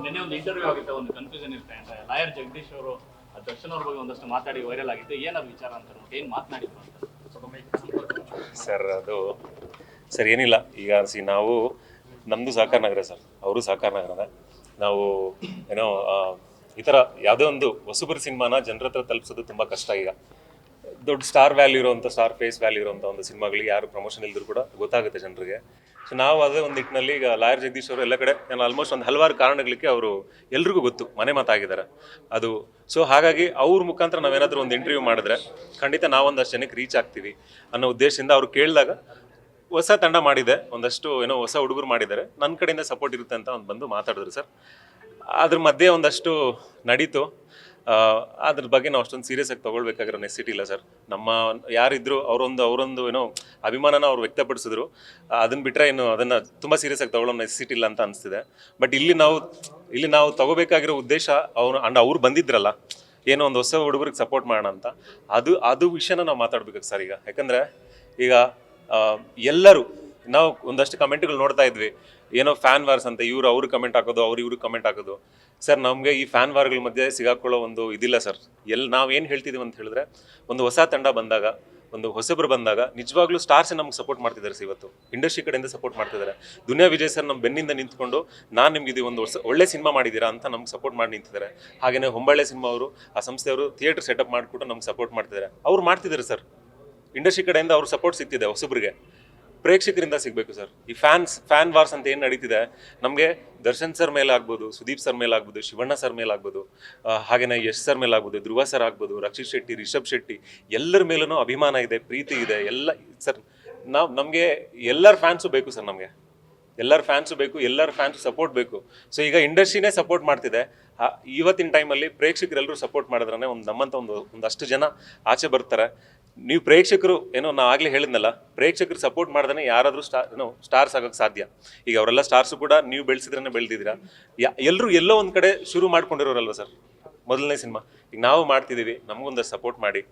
ನಿನ್ನೆ ಒಂದು ಇಂಟರ್ವ್ಯೂ ಆಗಿತ್ತು, ಒಂದು ಕನ್ಫ್ಯೂಷನ್ ಇರುತ್ತೆ ಅಂತ ಲಾಯರ್ ಜಗದೀಶ್ ಅವರು ದರ್ಶನ್ ಅವ್ರ ಬಗ್ಗೆ ಒಂದಷ್ಟು ಮಾತಾಡಿ ವೈರಲ್ ಆಗಿತ್ತು. ಏನದು ವಿಚಾರ ಅಂತ ಏನು ಮಾತನಾಡಿದ್ರು ಅಂತ ಸರ್? ಅದು ಸರ್ ಏನಿಲ್ಲ, ಈಗ ನಾವು ನಮ್ಮದು ಸಹಕಾರ ನಗರ ಸರ್, ಅವರು ಸಹಕಾರ ನಗರನೇ. ನಾವು ಏನೋ ಈ ಥರ ಯಾವುದೇ ಒಂದು ಹೊಸಬರ ಸಿನಿಮಾನ ಜನರ ಹತ್ರ ತಲುಪಿಸೋದು ತುಂಬ ಕಷ್ಟ. ಈಗ ದೊಡ್ಡ ಸ್ಟಾರ್ ವ್ಯಾಲ್ಯೂ ಇರುವಂಥ, ಸ್ಟಾರ್ ಫೇಸ್ ವ್ಯಾಲ್ಯೂ ಇರುವಂಥ ಒಂದು ಸಿನಿಮಾಗಳಿಗೆ ಯಾರು ಪ್ರಮೋಷನ್ ಇಲ್ದರೂ ಕೂಡ ಗೊತ್ತಾಗುತ್ತೆ ಜನರಿಗೆ. ಸೊ ನಾವು ಅದೇ ಒಂದು ನಿಟ್ಟಿನಲ್ಲಿ ಈಗ ಲಾಯರ್ ಜಗದೀಶ್ ಅವರು ಎಲ್ಲ ಕಡೆ ನಾನು ಆಲ್ಮೋಸ್ಟ್ ಒಂದು ಹಲವಾರು ಕಾರಣಗಳಿಗೆ ಅವರು ಎಲ್ರಿಗೂ ಗೊತ್ತು, ಮನೆ ಮಾತಾಗಿದ್ದಾರೆ ಅದು. ಸೊ ಹಾಗಾಗಿ ಅವ್ರ ಮುಖಾಂತರ ನಾವೇನಾದರೂ ಒಂದು ಇಂಟರ್ವ್ಯೂ ಮಾಡಿದ್ರೆ ಖಂಡಿತ ನಾವೊಂದಷ್ಟು ಜನಕ್ಕೆ ರೀಚ್ ಆಗ್ತೀವಿ ಅನ್ನೋ ಉದ್ದೇಶದಿಂದ ಅವ್ರು ಕೇಳಿದಾಗ ಹೊಸ ತಂಡ ಮಾಡಿದೆ, ಒಂದಷ್ಟು ಏನೋ ಹೊಸ ಹುಡುಗರು ಮಾಡಿದ್ದಾರೆ, ನನ್ನ ಕಡೆಯಿಂದ ಸಪೋರ್ಟ್ ಇರುತ್ತೆ ಅಂತ ಒಂದು ಬಂದು ಮಾತಾಡಿದ್ರು ಸರ್. ಅದ್ರ ಮಧ್ಯೆ ಒಂದಷ್ಟು ನಡೀತು. ಅದ್ರ ಬಗ್ಗೆ ನಾವು ಅಷ್ಟೊಂದು ಸೀರಿಯಸ್ ಆಗಿ ತೊಗೊಳ್ಬೇಕಾಗಿರೋ ನೆಸಿಟಿ ಇಲ್ಲ ಸರ್. ನಮ್ಮ ಯಾರಿದ್ರು ಅವರೊಂದು ಏನೋ ಅಭಿಮಾನನ ಅವ್ರು ವ್ಯಕ್ತಪಡಿಸಿದ್ರು, ಅದನ್ನ ಬಿಟ್ಟರೆ ಏನು ಅದನ್ನು ತುಂಬ ಸೀರಿಯಸ್ ಆಗಿ ತೊಗೊಳ್ಳೋ ನೆಸಿಟಿ ಇಲ್ಲ ಅಂತ ಅನಿಸ್ತಿದೆ. ಬಟ್ ಇಲ್ಲಿ ನಾವು ತಗೋಬೇಕಾಗಿರೋ ಉದ್ದೇಶ ಅವ್ರು ಬಂದಿದ್ರಲ್ಲ, ಏನೋ ಒಂದು ಹೊಸ ಹುಡುಗರಿಗೆ ಸಪೋರ್ಟ್ ಮಾಡೋಣ ಅಂತ, ಅದು ವಿಷಯನ ನಾವು ಮಾತಾಡ್ಬೇಕು ಸರ್. ಯಾಕಂದರೆ ಈಗ ಎಲ್ಲರೂ ನಾವು ಒಂದಷ್ಟು ಕಮೆಂಟ್ಗಳು ನೋಡ್ತಾ ಇದ್ವಿ, ಏನೋ ಫ್ಯಾನ್ ವಾರ್ಸ್ ಅಂತ, ಅವ್ರು ಕಮೆಂಟ್ ಹಾಕೋದು, ಇವ್ರಿಗೆ ಕಮೆಂಟ್ ಹಾಕೋದು. ಸರ್ ನಮಗೆ ಈ ಫ್ಯಾನ್ ವಾರ್ಗಳ ಮಧ್ಯೆ ಸಿಗಾಕೊಳ್ಳೋ ಒಂದು ಇದಿಲ್ಲ ಸರ್. ನಾವೇನು ಹೇಳ್ತಿದ್ದೀವಿ ಅಂತ ಹೇಳಿದ್ರೆ, ಒಂದು ಹೊಸ ತಂಡ ಬಂದಾಗ, ಒಂದು ಹೊಸಬ್ರು ಬಂದಾಗ ನಿಜವಾಗ್ಲೂ ಸ್ಟಾರ್ಸ್ ನಮ್ಗೆ ಸಪೋರ್ಟ್ ಮಾಡ್ತಿದ್ದಾರೆ ಸರ್. ಇವತ್ತು ಇಂಡಸ್ಟ್ರಿ ಕಡೆಯಿಂದ ಸಪೋರ್ಟ್ ಮಾಡ್ತಿದ್ದಾರೆ. ದುನಿಯಾ ವಿಜಯ್ ಸರ್ ನಮ್ಮ ಬೆನ್ನಿಂದ ನಿಂತ್ಕೊಂಡು ನಾನು ನಿಮ್ಗೆ ಇದು ಒಂದು ಒಳ್ಳೆ ಸಿನಿಮಾ ಮಾಡಿದ್ದೀರಾ ಅಂತ ನಮ್ಗೆ ಸಪೋರ್ಟ್ ಮಾಡಿ ನಿಂತಿದ್ದಾರೆ. ಹಾಗೆಯೇ ಹೊಂಬಾಳೆ ಸಿನಿಮಾ ಅವರು, ಆ ಸಂಸ್ಥೆಯವರು ಥಿಯೇಟರ್ ಸೆಟಪ್ ಮಾಡಿಬಿಟ್ಟು ನಮ್ಗೆ ಸಪೋರ್ಟ್ ಮಾಡ್ತಿದ್ದಾರೆ. ಅವ್ರು ಮಾಡ್ತಿದ್ದಾರೆ ಸರ್. ಇಂಡಸ್ಟ್ರಿ ಕಡೆಯಿಂದ ಅವ್ರ ಸಪೋರ್ಟ್ ಸಿಗ್ತಿದೆ ಹೊಸಬ್ರಿಗೆ, ಪ್ರೇಕ್ಷಕರಿಂದ ಸಿಗಬೇಕು ಸರ್. ಈ ಫ್ಯಾನ್ ವಾರ್ಸ್ ಅಂತ ಏನು ನಡೀತಿದೆ, ನಮಗೆ ದರ್ಶನ್ ಸರ್ ಮೇಲೆ ಆಗ್ಬೋದು, ಸುದೀಪ್ ಸರ್ ಮೇಲೆ ಆಗ್ಬೋದು, ಶಿವಣ್ಣ ಸರ್ ಮೇಲೆ ಆಗ್ಬೋದು, ಹಾಗೆಯೇ ಯಶ್ ಸರ್ ಮೇಲೆ ಆಗ್ಬೋದು, ಧ್ರುವ ಸರ್ ಆಗ್ಬೋದು, ರಕ್ಷಿತ್ ಶೆಟ್ಟಿ, ರಿಷಬ್ ಶೆಟ್ಟಿ, ಎಲ್ಲರ ಮೇಲೂ ಅಭಿಮಾನ ಇದೆ, ಪ್ರೀತಿ ಇದೆ ಎಲ್ಲ ಸರ್. ನಮಗೆ ಎಲ್ಲರ ಫ್ಯಾನ್ಸು ಬೇಕು ಸರ್. ನಮಗೆ ಎಲ್ಲರ ಫ್ಯಾನ್ಸು ಬೇಕು, ಎಲ್ಲರ ಫ್ಯಾನ್ಸು ಸಪೋರ್ಟ್ ಬೇಕು. ಸೊ ಈಗ ಇಂಡಸ್ಟ್ರಿನೇ ಸಪೋರ್ಟ್ ಮಾಡ್ತಿದೆ. ಇವತ್ತಿನ ಟೈಮಲ್ಲಿ ಪ್ರೇಕ್ಷಕರೆಲ್ಲರೂ ಸಪೋರ್ಟ್ ಮಾಡಿದ್ರೆ ನಮ್ಮಂಥ ಒಂದಷ್ಟು ಜನ ಆಚೆ ಬರ್ತಾರೆ. ನೀವು ಪ್ರೇಕ್ಷಕರು ಏನೋ ನಾ ಆಗಲೇ ಹೇಳಿದ್ನಲ್ಲ, ಪ್ರೇಕ್ಷಕರು ಸಪೋರ್ಟ್ ಮಾಡ್ದೇ ಯಾರಾದರೂ ಸ್ಟಾರ್ಸ್ ಆಗೋಕ್ಕೆ ಸಾಧ್ಯ. ಈಗ ಅವರೆಲ್ಲ ಸ್ಟಾರ್ಸು ಕೂಡ ನೀವು ಬೆಳೆಸಿದ್ರೇ ಬೆಳೆದಿದ್ದೀರಾ. ಎಲ್ಲರೂ ಎಲ್ಲೋ ಒಂದು ಕಡೆ ಶುರು ಮಾಡ್ಕೊಂಡಿರೋರಲ್ವ ಸರ್, ಮೊದಲನೇ ಸಿನಿಮಾ. ಈಗ ನಾವು ಮಾಡ್ತಿದ್ದೀವಿ, ನಮಗೊಂದಷ್ಟು ಸಪೋರ್ಟ್ ಮಾಡಿ,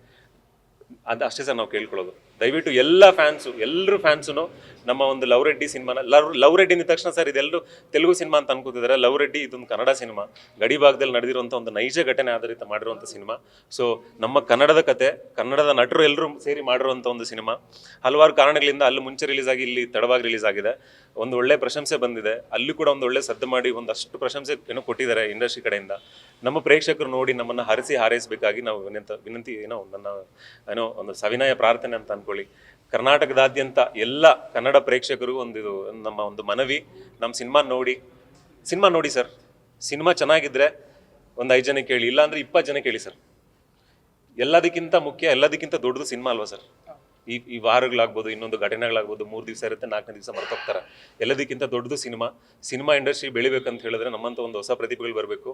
ಅದು ಅಷ್ಟೇ ಸರ್ ನಾವು ಕೇಳ್ಕೊಳ್ಳೋದು. ದಯವಿಟ್ಟು ಎಲ್ಲರೂ ಫ್ಯಾನ್ಸು ನಮ್ಮ ಒಂದು ಲವ್ ರೆಡ್ಡಿ ಸಿನಿಮಾನ, ಲವ್ ರೆಡ್ಡಿ ಅಂದ ತಕ್ಷಣ ಸರ್ ಇದೆಲ್ಲರೂ ತೆಲುಗು ಸಿನಿಮಾ ಅಂತ ಅನ್ಕೋತಿದ್ದಾರೆ. ಲವ್ ರೆಡ್ಡಿ ಇದೊಂದು ಕನ್ನಡ ಸಿನಿಮಾ, ಗಡಿ ಭಾಗದಲ್ಲಿ ನಡೆದಿರುವಂಥ ಒಂದು ನೈಜ ಘಟನೆ ಆಧಾರಿತ ಮಾಡಿರುವಂಥ ಸಿನಿಮಾ. ಸೊ ನಮ್ಮ ಕನ್ನಡದ ಕತೆ, ಕನ್ನಡದ ನಟರು ಎಲ್ಲರೂ ಸೇರಿ ಮಾಡಿರುವಂಥ ಒಂದು ಸಿನಿಮಾ. ಹಲವಾರು ಕಾರಣಗಳಿಂದ ಅಲ್ಲಿ ಮುಂಚೆ ರಿಲೀಸ್ ಆಗಿ ಇಲ್ಲಿ ತಡವಾಗಿ ರಿಲೀಸ್ ಆಗಿದೆ. ಒಂದು ಒಳ್ಳೆ ಪ್ರಶಂಸೆ ಬಂದಿದೆ, ಅಲ್ಲಿ ಕೂಡ ಒಂದು ಒಳ್ಳೆ ಸದ್ದು ಮಾಡಿ ಒಂದಷ್ಟು ಪ್ರಶಂಸೆ ಏನೋ ಕೊಟ್ಟಿದ್ದಾರೆ ಇಂಡಸ್ಟ್ರಿ ಕಡೆಯಿಂದ. ನಮ್ಮ ಪ್ರೇಕ್ಷಕರು ನೋಡಿ ನಮ್ಮನ್ನು ಹಾರೈಸಬೇಕಾಗಿ ನಾವು ವಿನಂತಿ ನನ್ನ ಒಂದು ಸವಿನಯ ಪ್ರಾರ್ಥನೆ ಅಂತ ಅನ್ಕೊಳ್ಳಿ. ಕರ್ನಾಟಕದಾದ್ಯಂತ ಎಲ್ಲ ಕನ್ನಡ ಪ್ರೇಕ್ಷಕರು ನಮ್ಮ ಒಂದು ಮನವಿ, ನಮ್ಮ ಸಿನಿಮಾ ನೋಡಿ ಸರ್. ಸಿನಿಮಾ ಚೆನ್ನಾಗಿದ್ರೆ ಒಂದು 5 ಜನಕ್ಕೆ ಕೇಳಿ, ಇಲ್ಲಾಂದ್ರೆ 20 ಜನ ಕೇಳಿ ಸರ್. ಎಲ್ಲದಕ್ಕಿಂತ ಮುಖ್ಯ, ಎಲ್ಲದಕ್ಕಿಂತ ದೊಡ್ಡದು ಸಿನಿಮಾ ಅಲ್ವಾ ಸರ್. ಈ ವಾರಗಳಾಗ್ಬೋದು, ಇನ್ನೊಂದು ಘಟನೆಗಳಾಗ್ಬೋದು, 3 ದಿವಸ ಇರುತ್ತೆ, 4ನೇ ದಿವಸ ಮರ್ತೋಗ್ತಾರೆ. ಎಲ್ಲದಕ್ಕಿಂತ ದೊಡ್ಡದು ಸಿನಿಮಾ ಇಂಡಸ್ಟ್ರಿ ಬೆಳಿಬೇಕಂತ ಹೇಳಿದ್ರೆ ನಮ್ಮಂಥ ಒಂದು ಹೊಸ ಪ್ರತಿಭೆಗಳು ಬರಬೇಕು.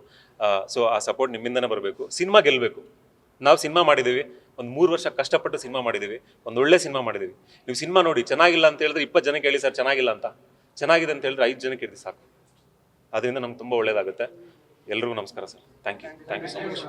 ಸೊ ಆ ಸಪೋರ್ಟ್ ನಿಮ್ಮಿಂದನೇ ಬರಬೇಕು. ಸಿನಿಮಾ ಗೆಲ್ಲಬೇಕು. ನಾವು ಸಿನಿಮಾ ಮಾಡಿದ್ದೀವಿ, ಒಂದು 3 ವರ್ಷ ಕಷ್ಟಪಟ್ಟು ಸಿನಿಮಾ ಮಾಡಿದ್ದೀವಿ, ಒಂದು ಒಳ್ಳೆ ಸಿನಿಮಾ ಮಾಡಿದ್ದೀವಿ. ನೀವು ಸಿನಿಮಾ ನೋಡಿ ಚೆನ್ನಾಗಿಲ್ಲ ಅಂತ ಹೇಳಿದ್ರೆ 20 ಜನಕ್ಕೆ ಹೇಳಿ ಸರ್ ಚೆನ್ನಾಗಿಲ್ಲ ಅಂತ. ಚೆನ್ನಾಗಿದೆ ಅಂತ ಹೇಳಿದ್ರೆ 5 ಜನಕ್ಕೆ ಹೇಳಿ ಸಾಕು. ಅದರಿಂದ ನಮ್ಗೆ ತುಂಬ ಒಳ್ಳೇದಾಗುತ್ತೆ. ಎಲ್ರಿಗೂ ನಮಸ್ಕಾರ sir. Thank you so much.